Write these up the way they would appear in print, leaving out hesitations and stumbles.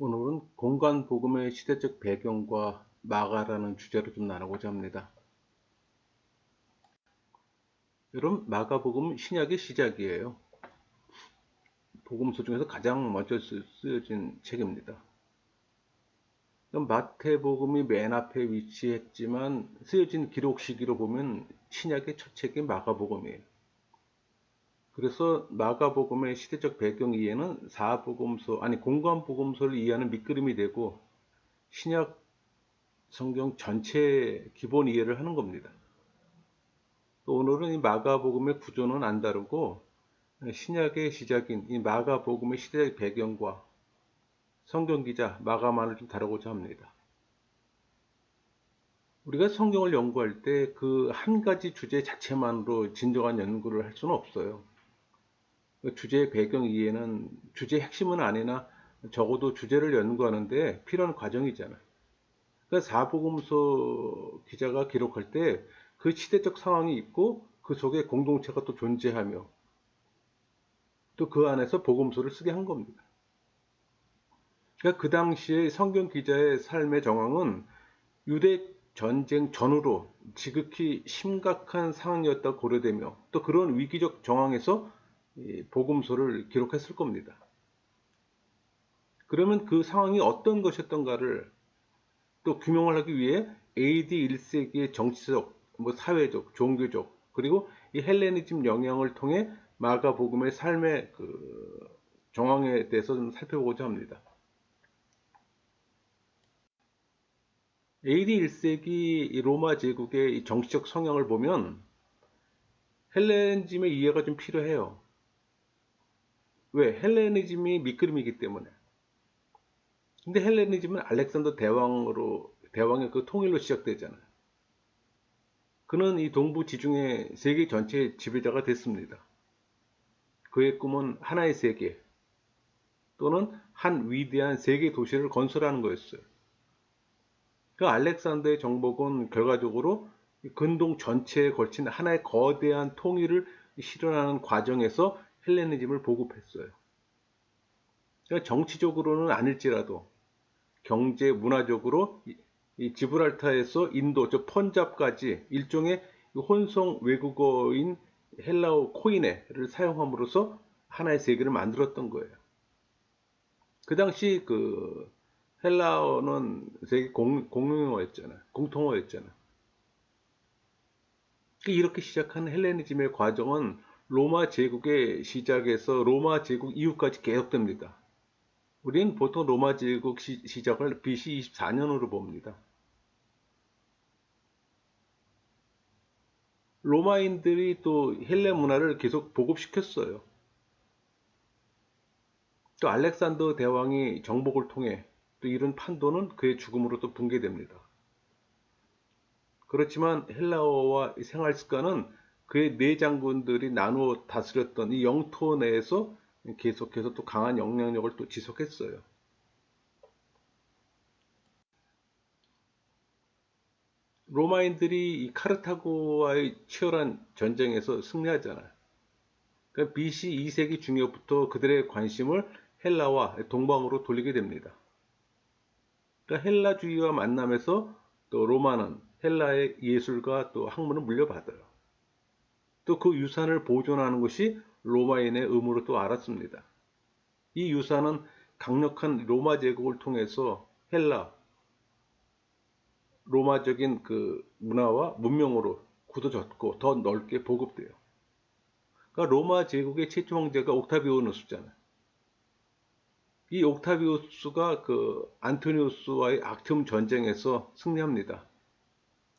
오늘은 공간 복음의 시대적 배경과 마가라는 주제로 좀 나누고자 합니다. 여러분, 마가복음은 신약의 시작이에요. 복음서 중에서 가장 먼저 쓰여진 책입니다. 마태복음이 맨 앞에 위치했지만 쓰여진 기록 시기로 보면 신약의 첫 책이 마가복음이에요. 그래서 마가복음의 시대적 배경 이해는 공관복음서를 이해하는 밑그림이 되고 신약 성경 전체 기본 이해를 하는 겁니다. 또 오늘은 이 마가복음의 구조는 안 다르고 신약의 시작인 이 마가복음의 시대적 배경과 성경 기자 마가만을 좀 다루고자 합니다. 우리가 성경을 연구할 때 그 한 가지 주제 자체만으로 진정한 연구를 할 수는 없어요. 그 주제의 배경 이해는 주제의 핵심은 아니나 적어도 주제를 연구하는데 필요한 과정이잖아요. 그러니까 사복음서 기자가 기록할 때 그 시대적 상황이 있고 그 속에 공동체가 또 존재하며 또 그 안에서 복음서를 쓰게 한 겁니다. 그러니까 그 당시에 성경 기자의 삶의 정황은 유대 전쟁 전후로 지극히 심각한 상황이었다 고려되며 또 그런 위기적 정황에서 복음서를 기록했을 겁니다. 그러면 그 상황이 어떤 것이었던가를 또 규명을 하기 위해 AD 1세기의 정치적, 사회적, 종교적 그리고 이 헬레니즘 영향을 통해 마가복음의 삶의 그 정황에 대해서 좀 살펴보고자 합니다. AD 1세기 로마 제국의 정치적 성향을 보면 헬레니즘의 이해가 좀 필요해요. 왜? 헬레니즘이 밑그림이기 때문에. 근데 헬레니즘은 알렉산더 대왕의 그 통일로 시작되잖아요. 그는 이 동부 지중해 세계 전체의 지배자가 됐습니다. 그의 꿈은 하나의 세계 또는 한 위대한 세계 도시를 건설하는 거였어요. 그 알렉산더의 정복은 결과적으로 근동 전체에 걸친 하나의 거대한 통일을 실현하는 과정에서 헬레니즘을 보급했어요. 그러니까 정치적으로는 아닐지라도 경제, 문화적으로 이 지브랄타에서 인도, 저 펀잡까지 일종의 혼성 외국어인 헬라어 코이네를 사용함으로써 하나의 세계를 만들었던 거예요. 그 당시 그 헬라어는 세계 공용어였잖아요. 공통어였잖아요. 이렇게 시작한 헬레니즘의 과정은 로마 제국의 시작에서 로마 제국 이후까지 계속됩니다. 우리는 보통 로마 제국 시작을 BC 24년으로 봅니다. 로마인들이 또 헬레 문화를 계속 보급시켰어요. 또 알렉산더 대왕이 정복을 통해 또 이런 판도는 그의 죽음으로 또 붕괴됩니다. 그렇지만 헬라어와 생활 습관은 그의 네 장군들이 나누어 다스렸던 이 영토 내에서 계속해서 또 강한 영향력을 또 지속했어요. 로마인들이 이 카르타고와의 치열한 전쟁에서 승리하잖아요. 그러니까 BC 2세기 중엽부터 그들의 관심을 헬라와 동방으로 돌리게 됩니다. 그러니까 헬라주의와 만남에서 또 로마는 헬라의 예술과 또 학문을 물려받아요. 또 그 유산을 보존하는 것이 로마인의 의무로 또 알았습니다. 이 유산은 강력한 로마 제국을 통해서 로마적인 그 문화와 문명으로 굳어졌고 더 넓게 보급돼요. 그러니까 로마 제국의 최초 황제가 옥타비아누스잖아요. 이 옥타비우스가 그 안토니우스와의 악틈 전쟁에서 승리합니다.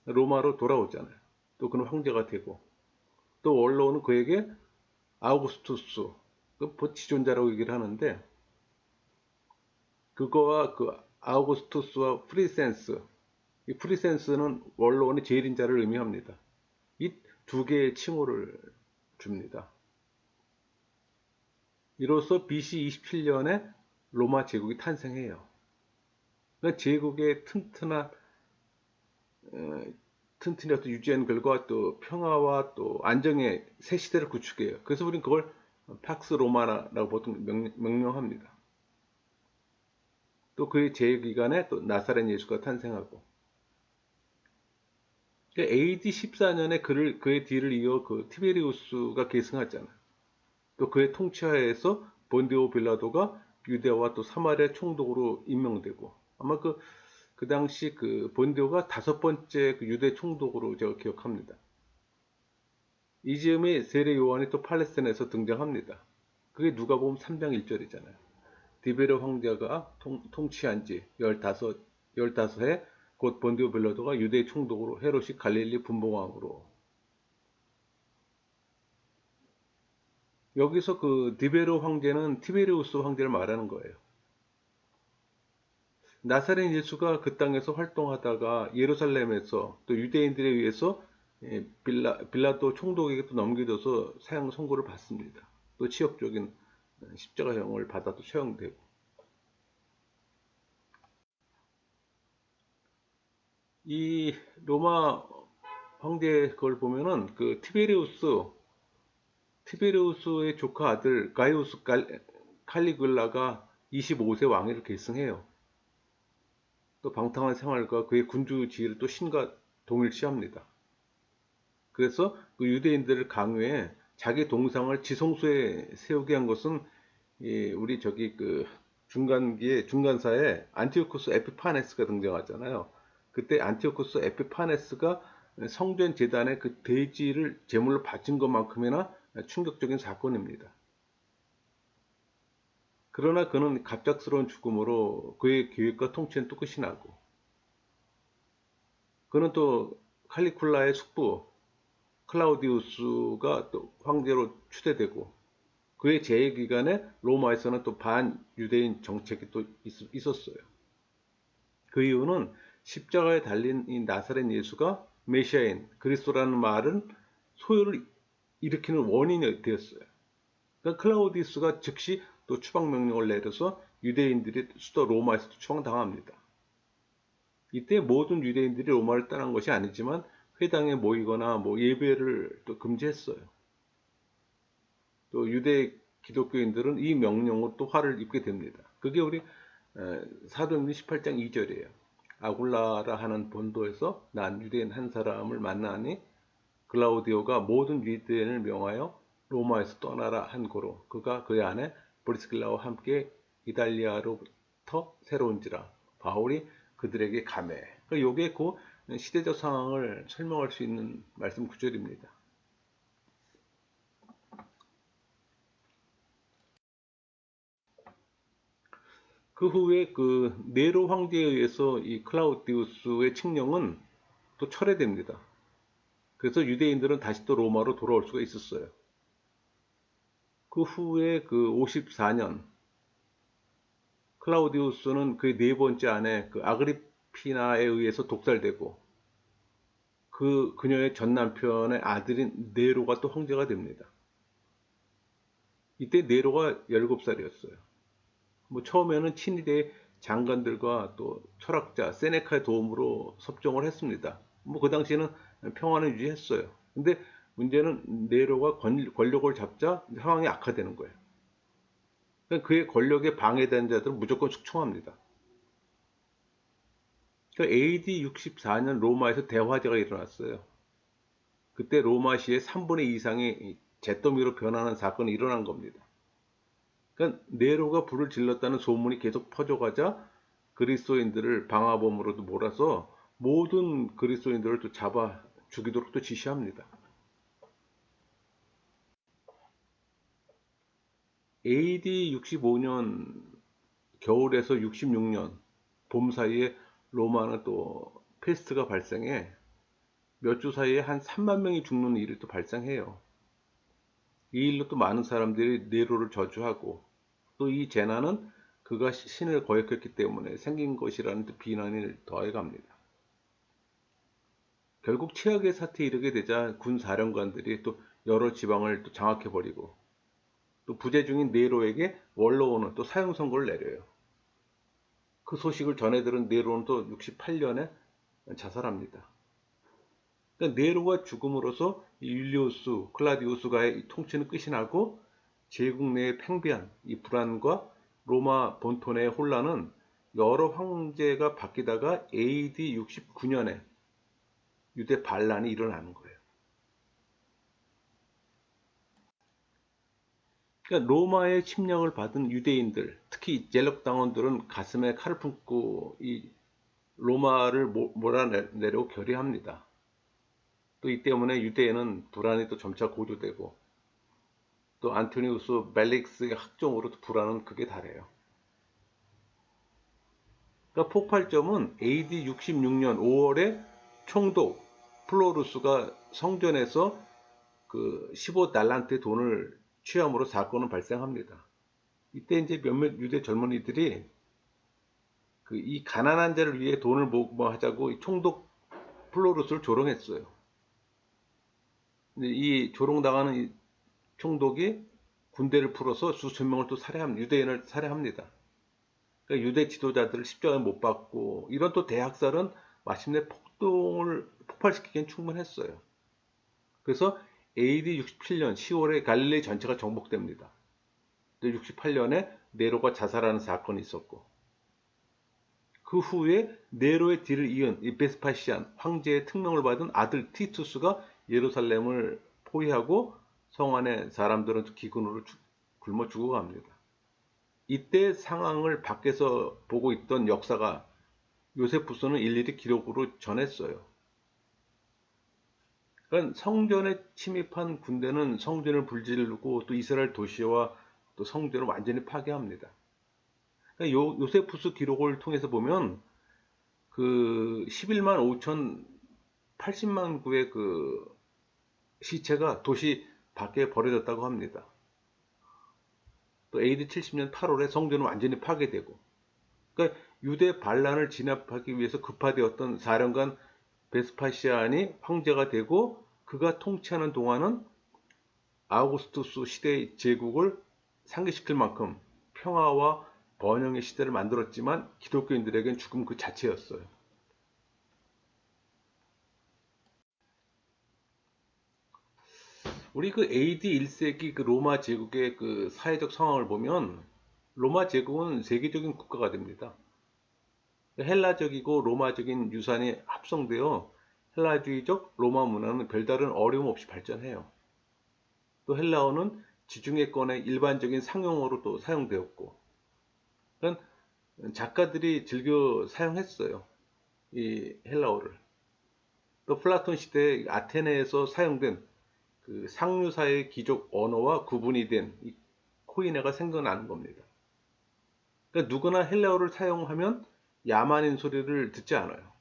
로마로 돌아오잖아요. 또 그는 황제가 되고 또 원로는 그에게 아우구스투스, 그 지존자라고 얘기를 하는데 그거와 그 아우구스투스와 프리센스, 이 프리센스는 원로원의 재림자를 의미합니다. 이 두 개의 칭호를 줍니다. 이로써 BC 27년에 로마 제국이 탄생해요. 그러니까 제국의 튼튼히 어떤 유지한 결과 또 평화와 또 안정의 새 시대를 구축해요. 그래서 우리는 그걸 팍스 로마라고 보통 명명합니다. 또 그의 재위 기간에 또 나사렛 예수가 탄생하고, AD 14년에 그의 뒤를 이어 그 티베리우스가 계승하잖아. 또 그의 통치하에서 본디오 빌라도가 유대와 또 사마리아 총독으로 임명되고, 아마 그 당시 그 본디오가 5번째 그 유대 총독으로 제가 기억합니다. 이 즈음에 세례 요한이 또 팔레스타인에서 등장합니다. 그게 누가복음 3장 1절이잖아요. 디베르 황제가 통치한 지 15해 곧 본디오 빌라도가 유대 총독으로 헤롯이 갈릴리 분봉왕으로. 여기서 그 디베르 황제는 티베리우스 황제를 말하는 거예요. 나사렛 예수가 그 땅에서 활동하다가 예루살렘에서 또 유대인들에 의해서 빌라도 총독에게 또 넘겨져서 사형 선고를 받습니다. 또 치욕적인 십자가형을 받아 또 처형되고. 이 로마 황제 그걸 보면은 그 티베리우스의 조카 아들 가이우스 칼리굴라가 25세 왕위를 계승해요. 또 방탕한 생활과 그의 군주 지위를 또 신과 동일시합니다. 그래서 그 유대인들을 강요해 자기 동상을 지성소에 세우게 한 것은 우리 저기 그 중간사에 안티오코스 에피파네스가 등장하잖아요. 그때 안티오코스 에피파네스가 성전 제단에 그 돼지를 제물로 바친 것만큼이나 충격적인 사건입니다. 그러나 그는 갑작스러운 죽음으로 그의 계획과 통치는 또 끝이 나고, 그는 또 칼리쿨라의 숙부 클라우디우스가 또 황제로 추대되고, 그의 재해 기간에 로마에서는 또 반유대인 정책이 또 있었어요. 그 이유는 십자가에 달린 이 나사렛 예수가 메시아인 그리스도라는 말은 소요를 일으키는 원인이 되었어요. 그러니까 클라우디우스가 즉시 또 추방 명령을 내려서 유대인들이 수도 로마에서도 추방당합니다. 이때 모든 유대인들이 로마를 떠난 것이 아니지만 회당에 모이거나 뭐 예배를 또 금지했어요. 또 유대 기독교인들은 이 명령으로 또 화를 입게 됩니다. 그게 우리 사도행전 18장 2절이에요. 아굴라라 하는 본도에서 난 유대인 한 사람을 만나니 글라우디오가 모든 유대인을 명하여 로마에서 떠나라 한 고로 그가 그의 아내 브리스길라와 함께 이달리아로부터 새로운지라 바울이 그들에게 가매. 요게 그 시대적 상황을 설명할 수 있는 말씀 구절입니다. 그 후에 그 네로 황제에 의해서 이 클라우디우스의 칙령은 또 철회됩니다. 그래서 유대인들은 다시 또 로마로 돌아올 수가 있었어요. 그 후에 그 54년 클라우디우스는 그의 네 번째 아내 그 아그리피나에 의해서 독살되고, 그녀의 전 남편의 아들인 네로가 또 황제가 됩니다. 이때 네로가 17살이었어요. 뭐 처음에는 친위대 장관들과 또 철학자 세네카의 도움으로 섭정을 했습니다. 뭐 그 당시에는 평화는 유지했어요. 근데 문제는 네로가 권력을 잡자 상황이 악화되는 거예요. 그러니까 그의 권력에 방해된 자들은 무조건 숙청합니다. 그러니까 AD 64년 로마에서 대화재가 일어났어요. 그때 로마시의 3분의 2 이상이 잿더미로 변하는 사건이 일어난 겁니다. 그러니까 네로가 불을 질렀다는 소문이 계속 퍼져가자 그리스도인들을 방화범으로도 몰아서 모든 그리스도인들을 또 잡아 죽이도록 또 지시합니다. AD 65년 겨울에서 66년 봄 사이에 로마는 또 페스트가 발생해 몇 주 사이에 한 3만 명이 죽는 일이 또 발생해요. 이 일로 또 많은 사람들이 네로를 저주하고, 또 이 재난은 그가 신을 거역했기 때문에 생긴 것이라는 비난을 더해갑니다. 결국 최악의 사태에 이르게 되자 군 사령관들이 또 여러 지방을 또 장악해버리고, 또 부재 중인 네로에게 원로원은 또 사형 선고를 내려요. 그 소식을 전해 들은 네로는 또 68년에 자살합니다. 그러니까 네로가 죽음으로써 율리우스, 클라디우스가의 통치는 끝이 나고 제국 내의 팽배한 이 불안과 로마 본토 내의 혼란은 여러 황제가 바뀌다가 AD 69년에 유대 반란이 일어나는 거예요. 그러니까 로마의 침략을 받은 유대인들, 특히 젤록 당원들은 가슴에 칼을 품고 이 로마를 몰아내려고 결의합니다. 또 이 때문에 유대에는 불안이 또 점차 고조되고 또 안토니우스 멜릭스의 학종으로 불안은 극에 달해요. 그러니까 폭발점은 AD 66년 5월에 총독 플로루스가 성전에서 그 15달란트의 돈을 취함으로 사건은 발생합니다. 이때 이제 몇몇 유대 젊은이들이 그 이 가난한 자를 위해 돈을 모금하자고 이 총독 플로루스를 조롱했어요. 근데 이 조롱당하는 이 총독이 군대를 풀어서 수천 명을 또 살해합니다. 유대인을 살해합니다. 그러니까 유대 지도자들을 십자가에 못 박고 이런 또 대학살은 마침내 폭동을 폭발시키기엔 충분했어요. 그래서 AD 67년 10월에 갈릴리 전체가 정복됩니다. 68년에 네로가 자살하는 사건이 있었고 그 후에 네로의 뒤를 이은 이 베스파시안 황제의 특명을 받은 아들 티투스가 예루살렘을 포위하고 성 안에 사람들은 기근으로 굶어 죽어갑니다. 이때 상황을 밖에서 보고 있던 역사가 요세푸스는 일일이 기록으로 전했어요. 그러니까 성전에 침입한 군대는 성전을 불지르고 또 이스라엘 도시와 또 성전을 완전히 파괴합니다. 그러니까 요세푸스 기록을 통해서 보면 그 11만 5천 80만 구의 그 시체가 도시 밖에 버려졌다고 합니다. 또 AD 70년 8월에 성전은 완전히 파괴되고, 그러니까 유대 반란을 진압하기 위해서 급파되었던 사령관 베스파시안이 황제가 되고 그가 통치하는 동안은 아우구스투스 시대의 제국을 상기시킬 만큼 평화와 번영의 시대를 만들었지만 기독교인들에겐 죽음 그 자체였어요. 우리 그 AD 1세기 그 로마 제국의 그 사회적 상황을 보면 로마 제국은 세계적인 국가가 됩니다. 헬라적이고 로마적인 유산이 합성되어 헬라주의적 로마 문화는 별다른 어려움 없이 발전해요. 또 헬라어는 지중해권의 일반적인 상용어로 또 사용되었고, 그러니까 작가들이 즐겨 사용했어요. 이 헬라어를. 또 플라톤 시대 아테네에서 사용된 그 상류사의 귀족 언어와 구분이 된 이 코이네가 생겨나는 겁니다. 그러니까 누구나 헬라어를 사용하면 야만인 소리를 듣지 않아요.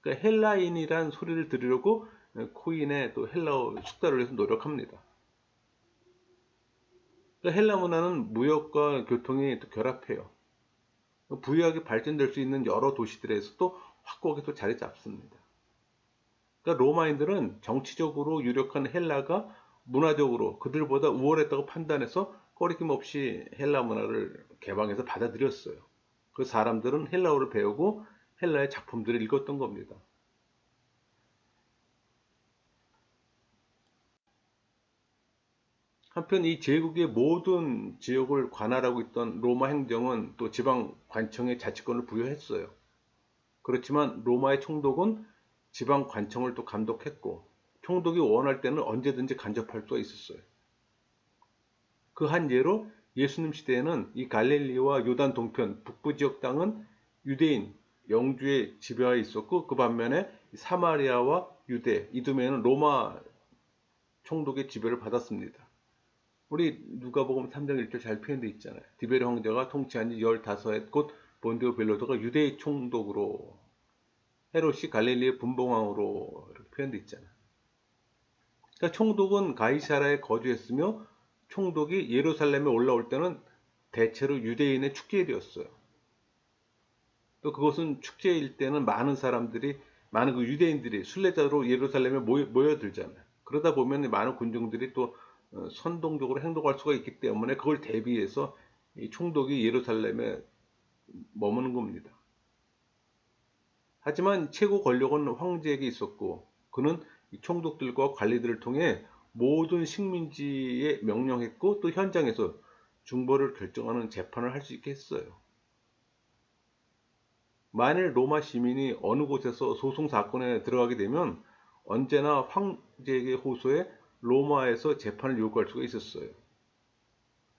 그러니까 헬라인이란 소리를 들으려고 코인에 또 헬라어 숙달을 해서 노력합니다. 그러니까 헬라 문화는 무역과 교통이 또 결합해요. 부유하게 발전될 수 있는 여러 도시들에서도 확고하게 또 자리 잡습니다. 그러니까 로마인들은 정치적으로 유력한 헬라가 문화적으로 그들보다 우월했다고 판단해서 꺼리낌 없이 헬라 문화를 개방해서 받아들였어요. 그 사람들은 헬라어를 배우고 헬라의 작품들을 읽었던 겁니다. 한편 이 제국의 모든 지역을 관할하고 있던 로마 행정은 또 지방 관청에 자치권을 부여했어요. 그렇지만 로마의 총독은 지방 관청을 또 감독했고 총독이 원할 때는 언제든지 간접할 수가 있었어요. 그 한 예로 예수님 시대에는 이 갈릴리와 요단 동편 북부 지역 땅은 유대인 영주의 지배하에 있었고 그 반면에 사마리아와 유대 이두메는 로마 총독의 지배를 받았습니다. 우리 누가복음 3장 1절 잘 표현되어 있잖아요. 디베르 황제가 통치한 지 15해 곧 본디오 빌라도가 유대의 총독으로 헤롯이 갈릴리의 분봉왕으로 이렇게 표현되어 있잖아요. 그러니까 총독은 가이사라에 거주했으며 총독이 예루살렘에 올라올 때는 대체로 유대인의 축제일이었어요. 또 그것은 축제일 때는 많은 사람들이 많은 그 유대인들이 순례자로 예루살렘에 모여들잖아요. 그러다 보면 많은 군중들이 또 선동적으로 행동할 수가 있기 때문에 그걸 대비해서 이 총독이 예루살렘에 머무는 겁니다. 하지만 최고 권력은 황제에게 있었고 그는 이 총독들과 관리들을 통해 모든 식민지에 명령했고 또 현장에서 중보를 결정하는 재판을 할 수 있게 했어요. 만일 로마 시민이 어느 곳에서 소송 사건에 들어가게 되면 언제나 황제에게 호소해 로마에서 재판을 요구할 수가 있었어요.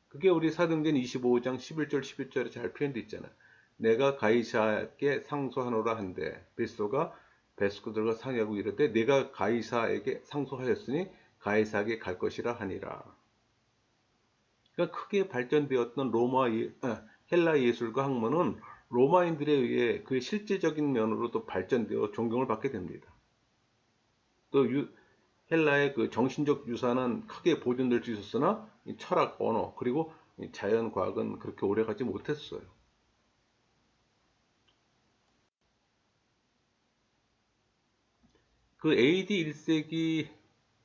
그게 우리 사도행전 25장 11절 11절에 잘 표현되어 있잖아요. 내가 가이사에게 상소하노라 한데 베스도가 베스코들과 상의하고 이르되 내가 가이사에게 상소하였으니 가이사에게 갈 것이라 하니라. 그러니까 크게 발전되었던 헬라 예술과 학문은 로마인들에 의해 그 실제적인 면으로도 발전되어 존경을 받게 됩니다. 또 헬라의 그 정신적 유산은 크게 보존될 수 있었으나 철학, 언어, 그리고 자연 과학은 그렇게 오래 가지 못했어요. 그 AD 1세기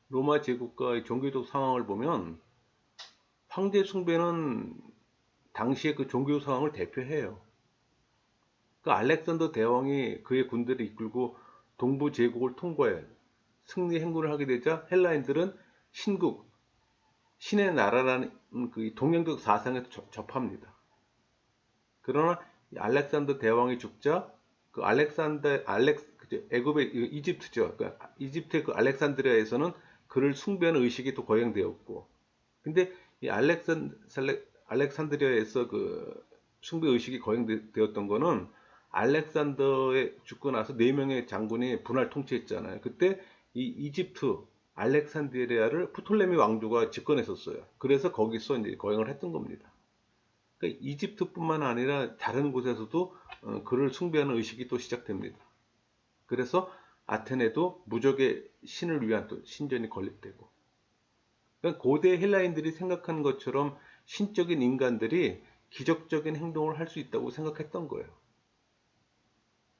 로마 제국가의 종교적 상황을 보면 황제 숭배는 당시의 그 종교 상황을 대표해요. 그 알렉산더 대왕이 그의 군대를 이끌고 동부 제국을 통과해 승리 행군을 하게 되자 헬라인들은 신국, 신의 나라라는 그 동양적 사상에 접합니다. 그러나 알렉산더 대왕이 죽자 그 애굽의 이집트죠. 그러니까 이집트의 그 알렉산드리아에서는 그를 숭배하는 의식이 또 거행되었고, 근데 이 알렉산드리아에서 그 숭배 의식이 거행되었던 거는 알렉산더에 죽고 나서 4명의 장군이 분할 통치했잖아요. 그때 이 이집트 알렉산드리아를 프톨레미 왕조가 집권했었어요. 그래서 거기서 이제 거행을 했던 겁니다. 그러니까 이집트뿐만 아니라 다른 곳에서도 그를 숭배하는 의식이 또 시작됩니다. 그래서 아테네도 무적의 신을 위한 또 신전이 건립되고, 그러니까 고대 헬라인들이 생각하는 것처럼 신적인 인간들이 기적적인 행동을 할 수 있다고 생각했던 거예요.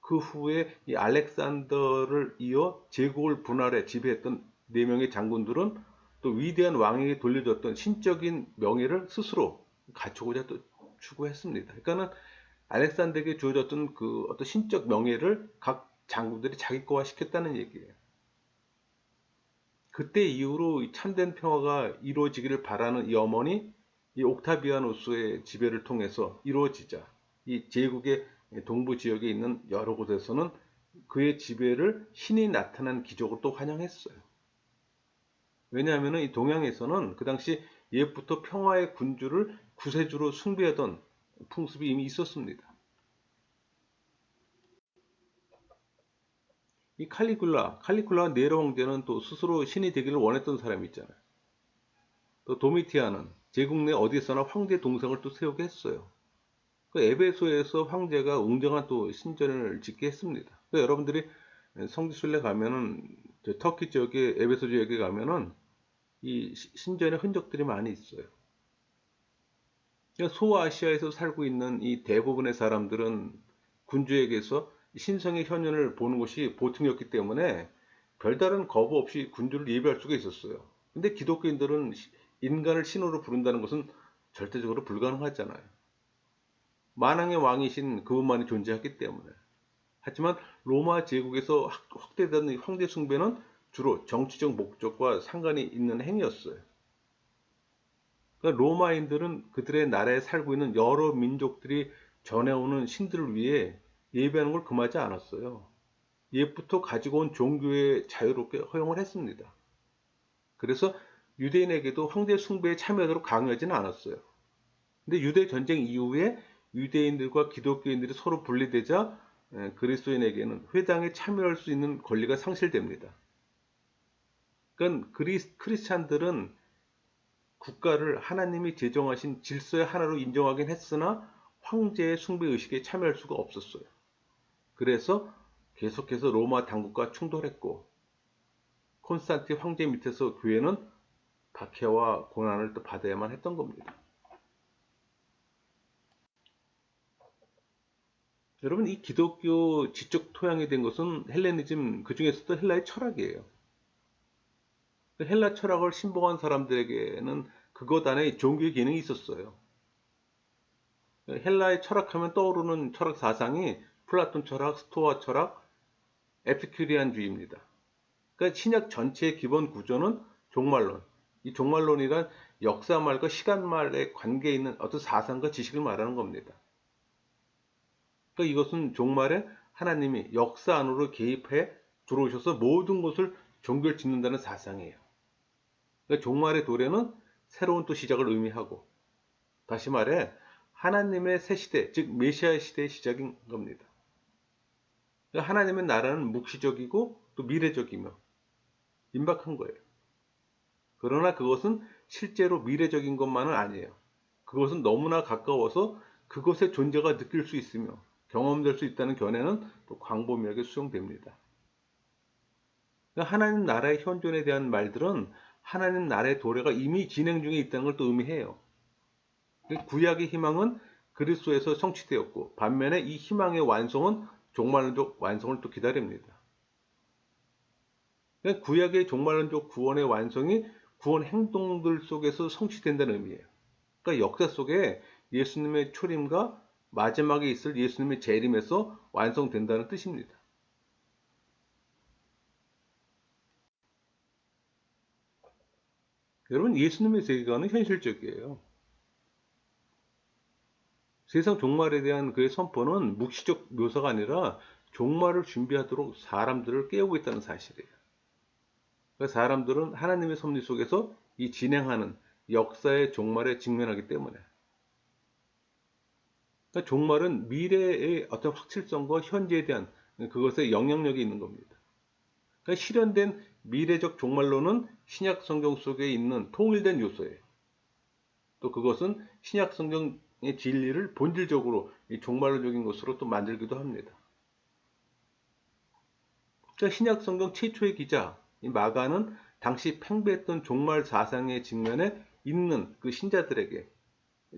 그 후에 이 알렉산더를 이어 제국을 분할해 지배했던 4명의 장군들은 또 위대한 왕에게 돌려줬던 신적인 명예를 스스로 갖추고자 또 추구했습니다. 그러니까는 알렉산더에게 주어졌던 그 어떤 신적 명예를 각 장군들이 자기 거화 시켰다는 얘기예요. 그때 이후로 참된 평화가 이루어지기를 바라는 이 어머니, 이 옥타비아누스의 지배를 통해서 이루어지자 이 제국의 동부 지역에 있는 여러 곳에서는 그의 지배를 신이 나타난 기적으로 또 환영했어요. 왜냐하면 이 동양에서는 그 당시 옛부터 평화의 군주를 구세주로 숭배하던 풍습이 이미 있었습니다. 이 칼리굴라와 네로 황제는 또 스스로 신이 되기를 원했던 사람이 있잖아요. 또 도미티아는 제국 내 어디서나 황제 동상을 또 세우게 했어요. 그 에베소에서 황제가 웅장한 또 신전을 짓게 했습니다. 그러니까 여러분들이 성지순례 가면은 터키 지역에 에베소 지역에 가면은 이 신전의 흔적들이 많이 있어요. 그러니까 소아시아에서 살고 있는 이 대부분의 사람들은 군주에게서 신성의 현현을 보는 것이 보통이었기 때문에 별다른 거부 없이 군주를 예배할 수가 있었어요. 근데 기독교인들은 인간을 신으로 부른다는 것은 절대적으로 불가능하잖아요. 만왕의 왕이신 그분만이 존재했기 때문에. 하지만 로마 제국에서 확대되는 황제 숭배는 주로 정치적 목적과 상관이 있는 행위였어요. 그러니까 로마인들은 그들의 나라에 살고 있는 여러 민족들이 전해오는 신들을 위해 예배하는 걸 금하지 않았어요. 옛부터 가지고 온 종교에 자유롭게 허용을 했습니다. 그래서 유대인에게도 황제 숭배에 참여하도록 강요하지는 않았어요. 근데 유대 전쟁 이후에 유대인들과 기독교인들이 서로 분리되자 그리스도인에게는 회당에 참여할 수 있는 권리가 상실됩니다. 그러니까 크리스찬들은 국가를 하나님이 제정하신 질서의 하나로 인정하긴 했으나 황제의 숭배 의식에 참여할 수가 없었어요. 그래서 계속해서 로마 당국과 충돌했고 콘스탄틴 황제 밑에서 교회는 박해와 고난을 또 받아야만 했던 겁니다. 여러분, 이 기독교 지적 토양이 된 것은 헬레니즘, 그 중에서도 헬라의 철학이에요. 헬라 철학을 신봉한 사람들에게는 그것 안에 종교의 기능이 있었어요. 헬라의 철학하면 떠오르는 철학 사상이 플라톤 철학, 스토아 철학, 에피큐리안주의입니다. 그러니까 신약 전체의 기본 구조는 종말론. 이 종말론이란 역사말과 시간말의 관계에 있는 어떤 사상과 지식을 말하는 겁니다. 그러니까 이것은 종말에 하나님이 역사 안으로 개입해 들어오셔서 모든 것을 종결짓는다는 사상이에요. 그러니까 종말의 도래는 새로운 또 시작을 의미하고, 다시 말해 하나님의 새 시대, 즉 메시아 시대의 시작인 겁니다. 그러니까 하나님의 나라는 묵시적이고 또 미래적이며 임박한 거예요. 그러나 그것은 실제로 미래적인 것만은 아니에요. 그것은 너무나 가까워서 그것의 존재가 느낄 수 있으며 경험될 수 있다는 견해는 또 광범위하게 수용됩니다. 그러니까 하나님 나라의 현존에 대한 말들은 하나님 나라의 도래가 이미 진행 중에 있다는 걸 또 의미해요. 구약의 희망은 그리스도에서 성취되었고, 반면에 이 희망의 완성은 종말론적 완성을 또 기다립니다. 그러니까 구약의 종말론적 구원의 완성이 구원 행동들 속에서 성취된다는 의미예요. 그러니까 역사 속에 예수님의 초림과 마지막에 있을 예수님의 재림에서 완성된다는 뜻입니다. 여러분, 예수님의 세계관은 현실적이에요. 세상 종말에 대한 그의 선포는 묵시적 묘사가 아니라 종말을 준비하도록 사람들을 깨우고 있다는 사실이에요. 그러니까 사람들은 하나님의 섭리 속에서 이 진행하는 역사의 종말에 직면하기 때문에. 그러니까 종말은 미래의 어떤 확실성과 현재에 대한 그것에 영향력이 있는 겁니다. 그러니까 실현된 미래적 종말론은 신약 성경 속에 있는 통일된 요소예요. 또 그것은 신약 성경의 진리를 본질적으로 종말론적인 것으로 또 만들기도 합니다. 그러니까 신약 성경 최초의 기자 마가는 당시 팽배했던 종말 사상의 직면에 있는 그 신자들에게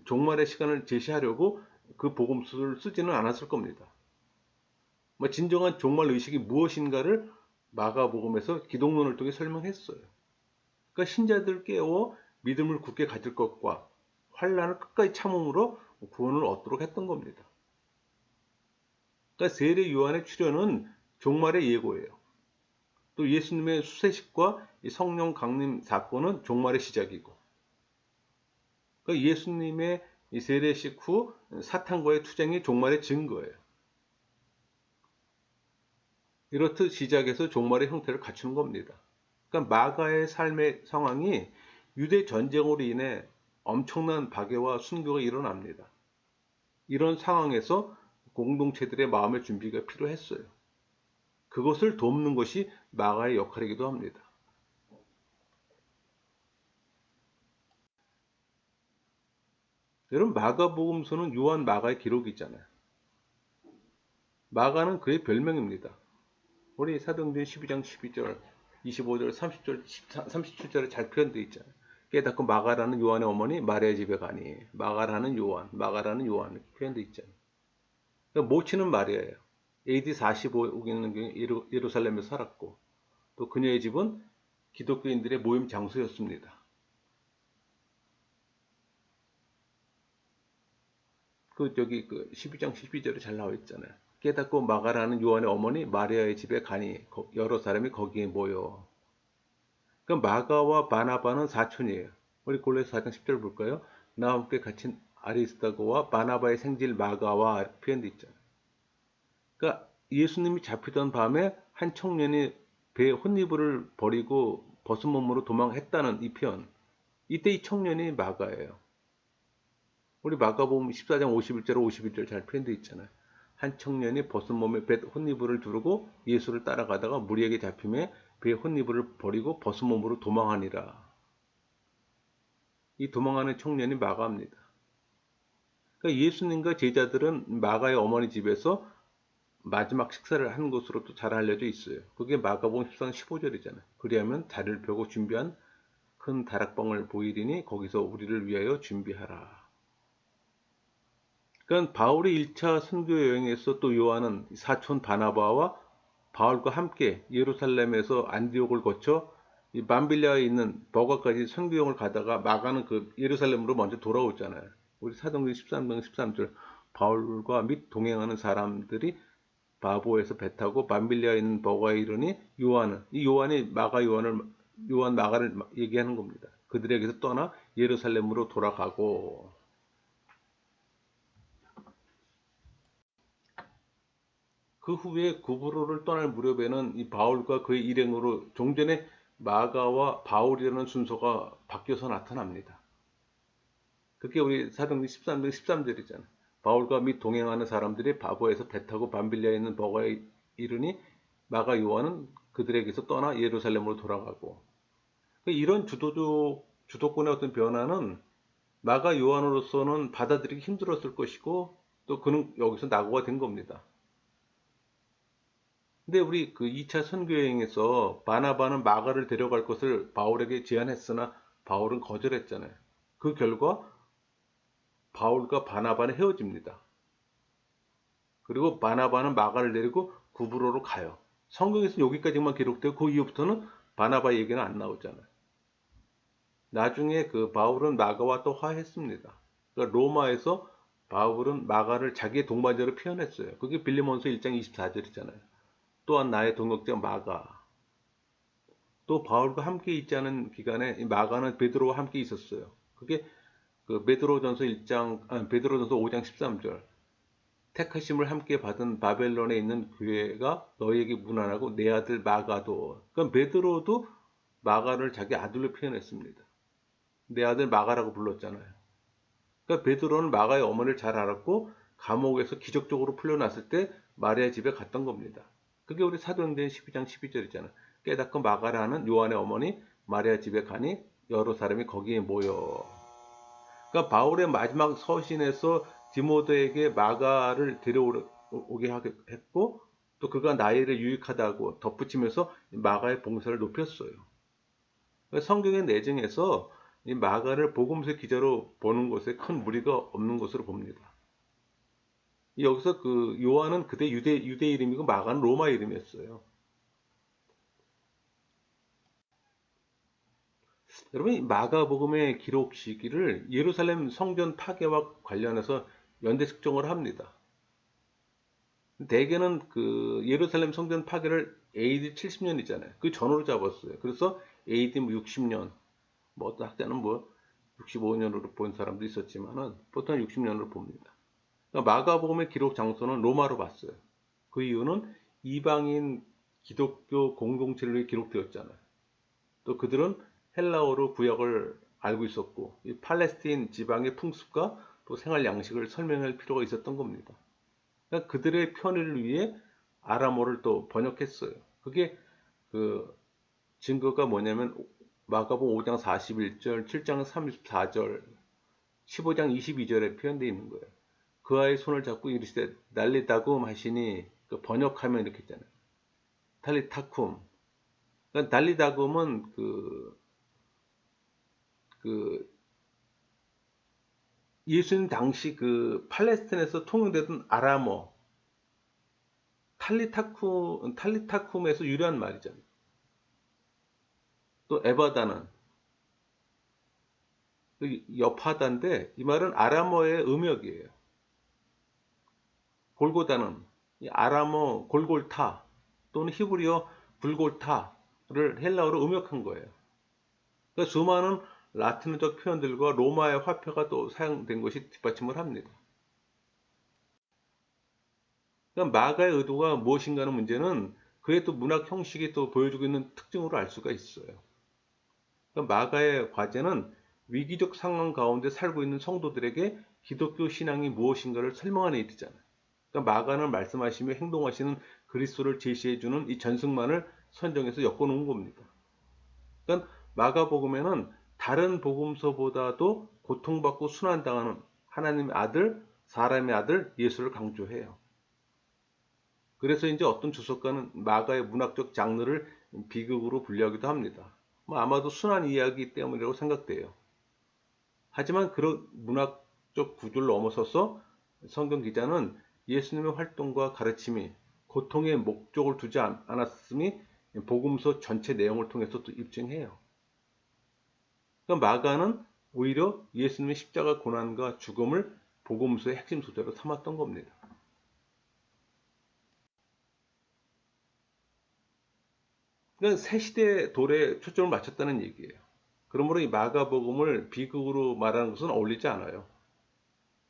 종말의 시간을 제시하려고 그 복음서를 쓰지는 않았을 겁니다. 진정한 종말 의식이 무엇인가를 마가복음에서 기독론을 통해 설명했어요. 그러니까 신자들 깨워 믿음을 굳게 가질 것과 환란을 끝까지 참음으로 구원을 얻도록 했던 겁니다. 그러니까 세례 요한의 출현은 종말의 예고예요. 또 예수님의 수세식과 성령 강림 사건은 종말의 시작이고, 그러니까 예수님의 세례식 후 사탄과의 투쟁이 종말의 증거예요. 이렇듯 시작해서 종말의 형태를 갖추는 겁니다. 그러니까 마가의 삶의 상황이 유대 전쟁으로 인해 엄청난 박해와 순교가 일어납니다. 이런 상황에서 공동체들의 마음의 준비가 필요했어요. 그것을 돕는 것이 마가의 역할이기도 합니다. 여러분, 마가복음서는 요한 마가의 기록이잖아요. 마가는 그의 별명입니다. 우리 사도행전 12장 12절, 25절, 30절, 37절에 잘 표현되어 있잖아요. 깨닫고 마가라는 요한의 어머니 마리아 집에 가니, 마가라는 요한, 마가라는 요한 이렇게 표현되어 있잖아요. 그러니까 모친은 마리아예요. AD 45년경에 예루살렘에 살았고, 또 그녀의 집은 기독교인들의 모임 장소였습니다. 그 12장 12절에 잘 나와 있잖아요. 깨닫고 마가라는 요한의 어머니 마리아의 집에 가니 여러 사람이 거기에 모여. 그럼 마가와 바나바는 사촌이에요. 우리 골로새 4장 10절 볼까요? 나와 함께 갇힌 아리스다고와 바나바의 생질 마가와 표현되어 있잖아요. 그러니까 예수님이 잡히던 밤에 한 청년이 배에 혼이불을 버리고 벗은 몸으로 도망했다는 이 표현. 이때 이 청년이 마가예요. 우리 마가복음 14장 51절 51절 잘 표현되어 있잖아요. 한 청년이 벗은 몸에 배 혼이불을 두르고 예수를 따라가다가 무리에게 잡힘에 배에 혼이불을 버리고 벗은 몸으로 도망하니라. 이 도망하는 청년이 마가입니다. 그러니까 예수님과 제자들은 마가의 어머니 집에서 마지막 식사를 한 것으로 또 잘 알려져 있어요. 그게 마가복음 14장 15절이잖아요. 그리하면 다리를 펴고 준비한 큰 다락방을 보이리니 거기서 우리를 위하여 준비하라. 그러니까 바울의 1차 선교 여행에서 또 요한은 사촌 바나바와 바울과 함께 예루살렘에서 안디옥을 거쳐 이 만빌라에 있는 버가까지 선교여행을 가다가 마가는 그 예루살렘으로 먼저 돌아오잖아요. 우리 사도행전 13장 13절 바울과 및 동행하는 사람들이 바보에서 배 타고 만빌라에 있는 버가에 이르니 이 요한이 요한 마가를 얘기하는 겁니다. 그들에게서 떠나 예루살렘으로 돌아가고, 그 후에 구브로를 떠날 무렵에는 이 바울과 그의 일행으로 종전에 마가와 바울이라는 순서가 바뀌어서 나타납니다. 그게 우리 사도행전 13장 13절이잖아요. 바울과 및 동행하는 사람들이 바보에서 배 타고 밤빌리아에 있는 버가에 이르니 마가 요한은 그들에게서 떠나 예루살렘으로 돌아가고, 이런 주도권의 어떤 변화는 마가 요한으로서는 받아들이기 힘들었을 것이고, 또 그는 여기서 낙오가 된 겁니다. 근데 우리 그 2차 선교여행에서 바나바는 마가를 데려갈 것을 바울에게 제안했으나 바울은 거절했잖아요. 그 결과 바울과 바나바는 헤어집니다. 그리고 바나바는 마가를 데리고 구브로로 가요. 성경에서는 여기까지만 기록되고 그 이후부터는 바나바 얘기는 안 나오잖아요. 나중에 그 바울은 마가와 또 화했습니다. 그러니까 로마에서 바울은 마가를 자기의 동반자로 표현했어요. 그게 빌리몬서 1장 24절이잖아요. 또한 나의 동역자 마가. 또 바울과 함께 있지 않은 기간에 이 마가는 베드로와 함께 있었어요. 그게 그 베드로전서 5장 13절. 택하심을 함께 받은 바벨론에 있는 교회가 너희에게 문안하고 내 아들 마가도. 그럼 베드로도 마가를 자기 아들로 표현했습니다. 내 아들 마가라고 불렀잖아요. 그러니까 베드로는 마가의 어머니를 잘 알았고 감옥에서 기적적으로 풀려났을 때 마리아 집에 갔던 겁니다. 그게 우리 사도행전 12장 12절이잖아요. 깨닫고 마가라는 요한의 어머니 마리아 집에 가니 여러 사람이 거기에 모여. 그러니까 바울의 마지막 서신에서 디모데에게 마가를 데려오게 했고, 또 그가 나이를 유익하다고 덧붙이면서 마가의 봉사를 높였어요. 그러니까 성경의 내정에서 이 마가를 복음서 기자로 보는 것에 큰 무리가 없는 것으로 봅니다. 여기서 그 요한은 그때 유대 이름이고 마가는 로마 이름이었어요. 여러분, 마가복음의 기록 시기를 예루살렘 성전 파괴와 관련해서 연대 측정을 합니다. 대개는 그 예루살렘 성전 파괴를 AD 70년이잖아요. 그 전으로 잡았어요. 그래서 AD 60년, 뭐 어떤 학자는 뭐 65년으로 본 사람도 있었지만은 보통 60년으로 봅니다. 그러니까 마가복음의 기록 장소는 로마로 봤어요. 그 이유는 이방인 기독교 공동체를 기록되었잖아요. 또 그들은 헬라어로 구약을 알고 있었고 이 팔레스틴 지방의 풍습과 또 생활 양식을 설명할 필요가 있었던 겁니다. 그러니까 그들의 편의를 위해 아람어를 또 번역했어요. 그게 그 증거가 뭐냐면 마가복음 5장 41절, 7장 34절, 15장 22절에 표현되어 있는 거예요. 그 아이의 손을 잡고 이르시되 날리다굼 하시니 그 번역하면 이렇게 있잖아요. 탈리타쿰. 그러니까 날리다굼은 그 예수님 당시 그 팔레스틴에서 통용되던 아람어 탈리타쿰에서 유래한 말이잖아요. 또 에바다는 여파다인데 이 말은 아람어의 음역이에요. 골고다는 아람어 골골타 또는 히브리어 불골타를 헬라어로 음역한 거예요. 그러니까 수많은 라틴어적 표현들과 로마의 화폐가 또 사용된 것이 뒷받침을 합니다. 그러니까 마가의 의도가 무엇인가 하는 문제는 그의 또 문학 형식이 또 보여주고 있는 특징으로 알 수가 있어요. 그러니까 마가의 과제는 위기적 상황 가운데 살고 있는 성도들에게 기독교 신앙이 무엇인가를 설명하는 일이잖아요. 그러니까 마가는 말씀하시며 행동하시는 그리스도를 제시해주는 이 전승만을 선정해서 엮어놓은 겁니다. 그러니까 마가복음에는 다른 복음서보다도 고통받고 순환당하는 하나님의 아들, 사람의 아들 예수를 강조해요. 그래서 이제 어떤 주석가는 마가의 문학적 장르를 비극으로 분류하기도 합니다. 아마도 순환 이야기 때문이라고 생각돼요. 하지만 그런 문학적 구조를 넘어서서 성경 기자는 예수님의 활동과 가르침이 고통의 목적을 두지 않았음이 복음서 전체 내용을 통해서 또 입증해요. 그러니까 마가는 오히려 예수님의 십자가 고난과 죽음을 복음서의 핵심 소재로 삼았던 겁니다. 그러니까 새 시대 도래에 초점을 맞췄다는 얘기예요. 그러므로 이 마가복음을 비극으로 말하는 것은 어울리지 않아요.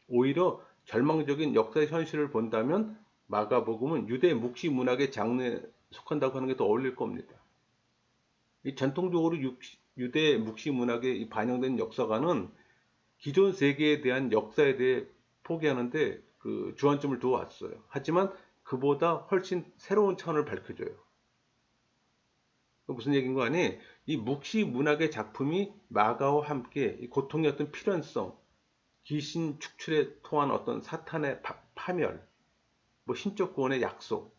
오히려 절망적인 역사의 현실을 본다면 마가복음은 유대 묵시 문학의 장르에 속한다고 하는 게 더 어울릴 겁니다. 이 전통적으로 유대 묵시 문학에 반영된 역사가는 기존 세계에 대한 역사에 대해 포기하는데 그 주안점을 두어 왔어요. 하지만 그보다 훨씬 새로운 차원을 밝혀줘요. 무슨 얘기인 거 아니? 이 묵시 문학의 작품이 마가와 함께 이 고통의 어떤 필연성, 귀신 축출에 통한 어떤 사탄의 파멸, 뭐 신적 구원의 약속,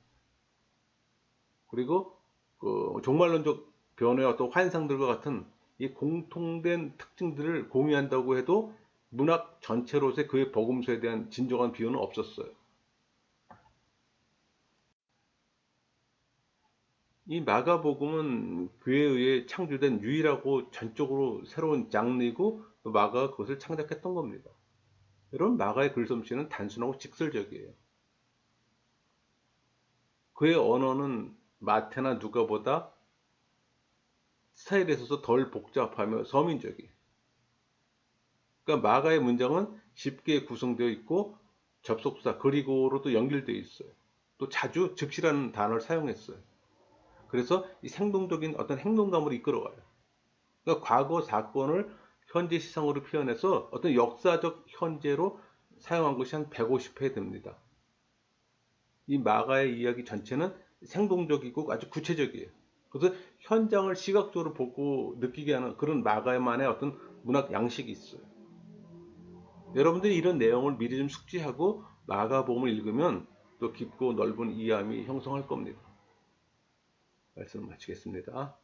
그리고 그 종말론적 변화의 어떤 환상들과 같은 이 공통된 특징들을 공유한다고 해도 문학 전체로서의 그의 복음서에 대한 진정한 비유는 없었어요. 이 마가복음은 그에 의해 창조된 유일하고 전적으로 새로운 장르이고 마가가 그것을 창작했던 겁니다. 여러분, 마가의 글솜씨는 단순하고 직설적이에요. 그의 언어는 마태나 누가보다 스타일에 있어서 덜 복잡하며 서민적이에요. 그러니까 마가의 문장은 쉽게 구성되어 있고 접속사 그리고로도 연결되어 있어요. 또 자주 즉시라는 단어를 사용했어요. 그래서 이 생동적인 어떤 행동감으로 이끌어가요. 그러니까 과거 사건을 현재 시상으로 표현해서 어떤 역사적 현재로 사용한 것이 한 150회 됩니다. 이 마가의 이야기 전체는 생동적이고 아주 구체적이에요. 그래서 현장을 시각적으로 보고 느끼게 하는 그런 마가만의 어떤 문학 양식이 있어요. 여러분들이 이런 내용을 미리 좀 숙지하고 마가복음을 읽으면 또 깊고 넓은 이해함이 형성할 겁니다. 말씀 마치겠습니다.